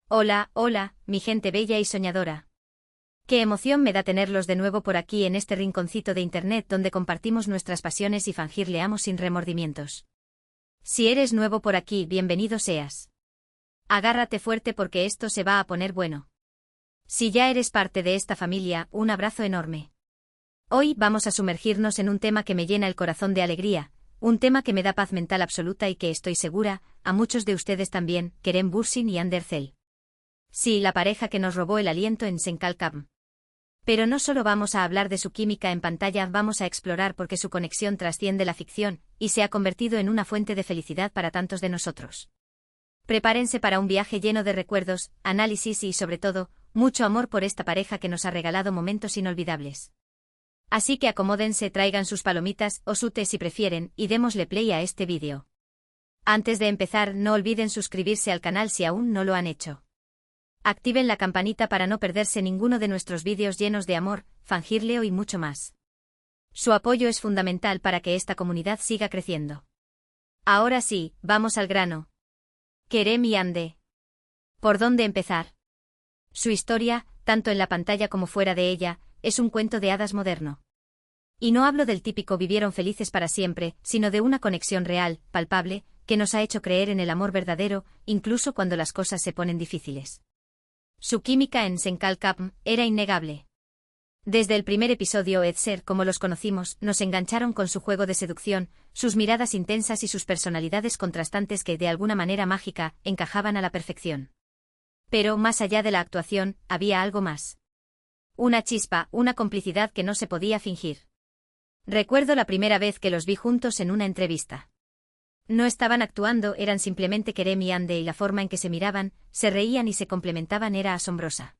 Hola, hola, mi gente bella y soñadora. Qué emoción me da tenerlos de nuevo por aquí en este rinconcito de internet donde compartimos nuestras pasiones y fangirleamos sin remordimientos. Si eres nuevo por aquí, bienvenido seas. Agárrate fuerte porque esto se va a poner bueno. Si ya eres parte de esta familia, un abrazo enorme. Hoy vamos a sumergirnos en un tema que me llena el corazón de alegría, un tema que me da paz mental absoluta y que estoy segura, a muchos de ustedes también, Kerem Bürsin y Hande Erçel. Sí, la pareja que nos robó el aliento en Senkalkam. Pero no solo vamos a hablar de su química en pantalla, vamos a explorar por qué su conexión trasciende la ficción y se ha convertido en una fuente de felicidad para tantos de nosotros. Prepárense para un viaje lleno de recuerdos, análisis y, sobre todo, mucho amor por esta pareja que nos ha regalado momentos inolvidables. Así que acomódense, traigan sus palomitas o su té si prefieren y démosle play a este vídeo. Antes de empezar, no olviden suscribirse al canal si aún no lo han hecho. Activen la campanita para no perderse ninguno de nuestros vídeos llenos de amor, fangirleo y mucho más. Su apoyo es fundamental para que esta comunidad siga creciendo. Ahora sí, vamos al grano. Kerem y Hande. ¿Por dónde empezar? Su historia, tanto en la pantalla como fuera de ella, es un cuento de hadas moderno. Y no hablo del típico vivieron felices para siempre, sino de una conexión real, palpable, que nos ha hecho creer en el amor verdadero, incluso cuando las cosas se ponen difíciles. Su química en Senkalkam era innegable. Desde el primer episodio, Edser, como los conocimos, nos engancharon con su juego de seducción, sus miradas intensas y sus personalidades contrastantes que, de alguna manera mágica, encajaban a la perfección. Pero, más allá de la actuación, había algo más. Una chispa, una complicidad que no se podía fingir. Recuerdo la primera vez que los vi juntos en una entrevista. No estaban actuando, eran simplemente Kerem y Hande y la forma en que se miraban, se reían y se complementaban era asombrosa.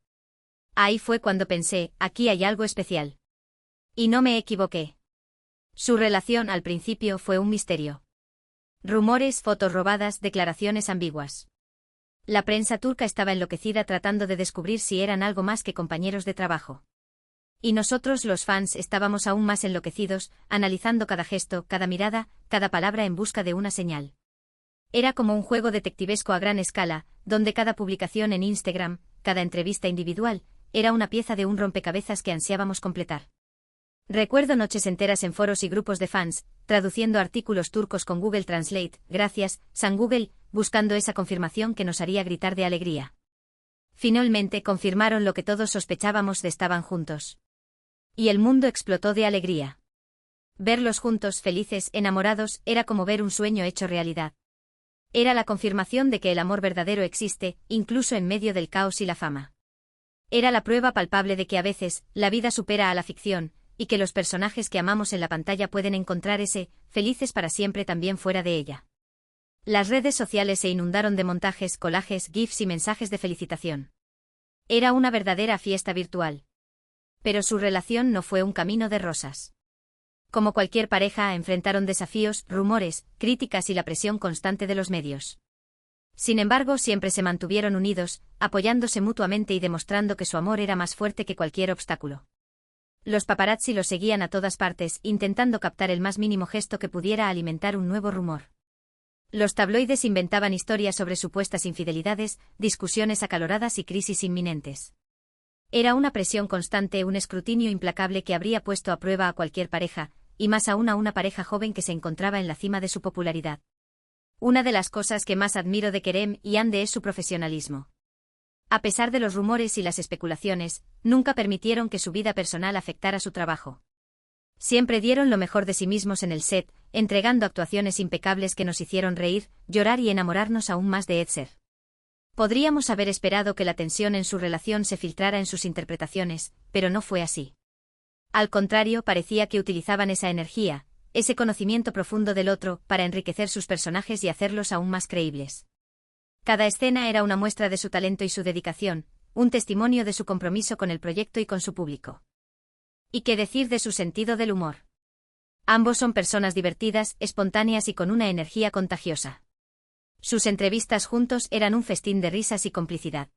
Ahí fue cuando pensé, aquí hay algo especial. Y no me equivoqué. Su relación al principio fue un misterio. Rumores, fotos robadas, declaraciones ambiguas. La prensa turca estaba enloquecida tratando de descubrir si eran algo más que compañeros de trabajo. Y nosotros los fans estábamos aún más enloquecidos, analizando cada gesto, cada mirada, cada palabra en busca de una señal. Era como un juego detectivesco a gran escala, donde cada publicación en Instagram, cada entrevista individual, era una pieza de un rompecabezas que ansiábamos completar. Recuerdo noches enteras en foros y grupos de fans, traduciendo artículos turcos con Google Translate, gracias, San Google, buscando esa confirmación que nos haría gritar de alegría. Finalmente confirmaron lo que todos sospechábamos, estaban juntos. Y el mundo explotó de alegría. Verlos juntos, felices, enamorados, era como ver un sueño hecho realidad. Era la confirmación de que el amor verdadero existe, incluso en medio del caos y la fama. Era la prueba palpable de que a veces, la vida supera a la ficción, y que los personajes que amamos en la pantalla pueden encontrar ese, felices para siempre también fuera de ella. Las redes sociales se inundaron de montajes, collages, gifs y mensajes de felicitación. Era una verdadera fiesta virtual. Pero su relación no fue un camino de rosas. Como cualquier pareja, enfrentaron desafíos, rumores, críticas y la presión constante de los medios. Sin embargo, siempre se mantuvieron unidos, apoyándose mutuamente y demostrando que su amor era más fuerte que cualquier obstáculo. Los paparazzi los seguían a todas partes, intentando captar el más mínimo gesto que pudiera alimentar un nuevo rumor. Los tabloides inventaban historias sobre supuestas infidelidades, discusiones acaloradas y crisis inminentes. Era una presión constante, un escrutinio implacable que habría puesto a prueba a cualquier pareja, y más aún a una pareja joven que se encontraba en la cima de su popularidad. Una de las cosas que más admiro de Kerem y Hande es su profesionalismo. A pesar de los rumores y las especulaciones, nunca permitieron que su vida personal afectara su trabajo. Siempre dieron lo mejor de sí mismos en el set, entregando actuaciones impecables que nos hicieron reír, llorar y enamorarnos aún más de Edser. Podríamos haber esperado que la tensión en su relación se filtrara en sus interpretaciones, pero no fue así. Al contrario, parecía que utilizaban esa energía, ese conocimiento profundo del otro, para enriquecer sus personajes y hacerlos aún más creíbles. Cada escena era una muestra de su talento y su dedicación, un testimonio de su compromiso con el proyecto y con su público. ¿Y qué decir de su sentido del humor? Ambos son personas divertidas, espontáneas y con una energía contagiosa. Sus entrevistas juntos eran un festín de risas y complicidad.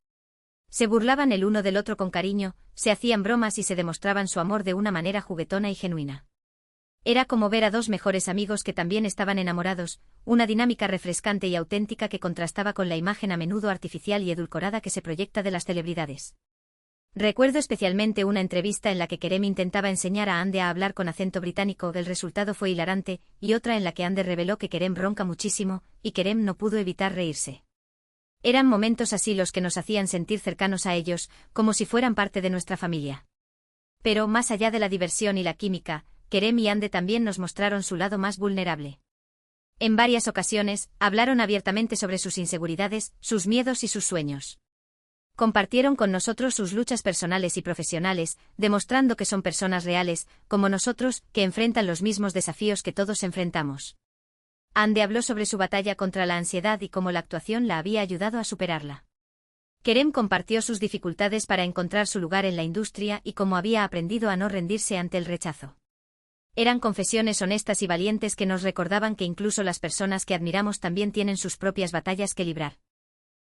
Se burlaban el uno del otro con cariño, se hacían bromas y se demostraban su amor de una manera juguetona y genuina. Era como ver a dos mejores amigos que también estaban enamorados, una dinámica refrescante y auténtica que contrastaba con la imagen a menudo artificial y edulcorada que se proyecta de las celebridades. Recuerdo especialmente una entrevista en la que Kerem intentaba enseñar a Ande a hablar con acento británico, el resultado fue hilarante, y otra en la que Ande reveló que Kerem ronca muchísimo, y Kerem no pudo evitar reírse. Eran momentos así los que nos hacían sentir cercanos a ellos, como si fueran parte de nuestra familia. Pero, más allá de la diversión y la química, Kerem y Ande también nos mostraron su lado más vulnerable. En varias ocasiones, hablaron abiertamente sobre sus inseguridades, sus miedos y sus sueños. Compartieron con nosotros sus luchas personales y profesionales, demostrando que son personas reales, como nosotros, que enfrentan los mismos desafíos que todos enfrentamos. Ande habló sobre su batalla contra la ansiedad y cómo la actuación la había ayudado a superarla. Kerem compartió sus dificultades para encontrar su lugar en la industria y cómo había aprendido a no rendirse ante el rechazo. Eran confesiones honestas y valientes que nos recordaban que incluso las personas que admiramos también tienen sus propias batallas que librar.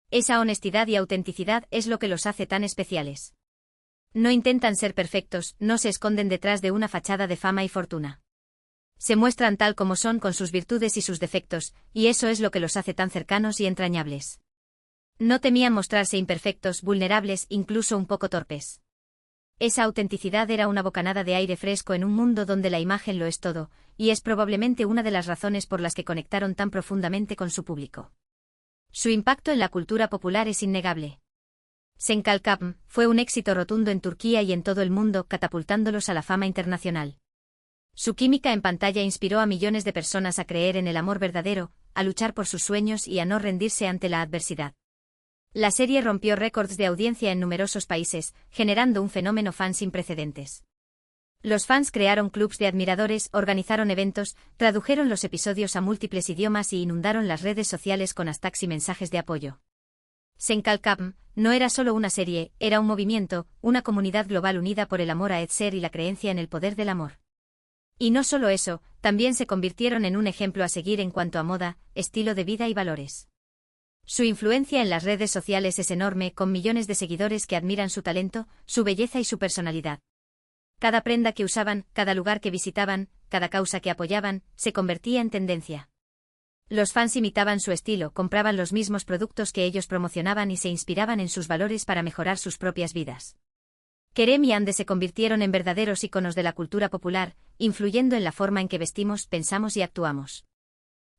Esa honestidad y autenticidad es lo que los hace tan especiales. No intentan ser perfectos, no se esconden detrás de una fachada de fama y fortuna. Se muestran tal como son con sus virtudes y sus defectos, y eso es lo que los hace tan cercanos y entrañables. No temían mostrarse imperfectos, vulnerables, incluso un poco torpes. Esa autenticidad era una bocanada de aire fresco en un mundo donde la imagen lo es todo, y es probablemente una de las razones por las que conectaron tan profundamente con su público. Su impacto en la cultura popular es innegable. Sen Kalkapm fue un éxito rotundo en Turquía y en todo el mundo, catapultándolos a la fama internacional. Su química en pantalla inspiró a millones de personas a creer en el amor verdadero, a luchar por sus sueños y a no rendirse ante la adversidad. La serie rompió récords de audiencia en numerosos países, generando un fenómeno fan sin precedentes. Los fans crearon clubs de admiradores, organizaron eventos, tradujeron los episodios a múltiples idiomas y inundaron las redes sociales con hashtags y mensajes de apoyo. Sen Kalkapm no era solo una serie, era un movimiento, una comunidad global unida por el amor a Edser y la creencia en el poder del amor. Y no solo eso, también se convirtieron en un ejemplo a seguir en cuanto a moda, estilo de vida y valores. Su influencia en las redes sociales es enorme, con millones de seguidores que admiran su talento, su belleza y su personalidad. Cada prenda que usaban, cada lugar que visitaban, cada causa que apoyaban, se convertía en tendencia. Los fans imitaban su estilo, compraban los mismos productos que ellos promocionaban y se inspiraban en sus valores para mejorar sus propias vidas. Kerem y Ande se convirtieron en verdaderos íconos de la cultura popular, influyendo en la forma en que vestimos, pensamos y actuamos.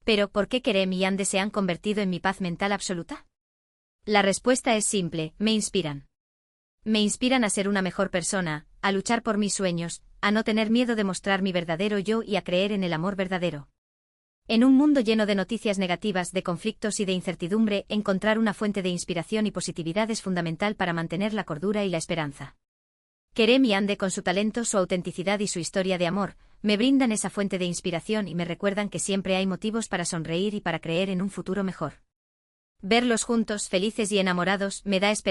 Pero, ¿por qué Kerem y Ande se han convertido en mi paz mental absoluta? La respuesta es simple: me inspiran. Me inspiran a ser una mejor persona, a luchar por mis sueños, a no tener miedo de mostrar mi verdadero yo y a creer en el amor verdadero. En un mundo lleno de noticias negativas, de conflictos y de incertidumbre, encontrar una fuente de inspiración y positividad es fundamental para mantener la cordura y la esperanza. Kerem y Ande, con su talento, su autenticidad y su historia de amor, me brindan esa fuente de inspiración y me recuerdan que siempre hay motivos para sonreír y para creer en un futuro mejor. Verlos juntos, felices y enamorados, me da esperanza.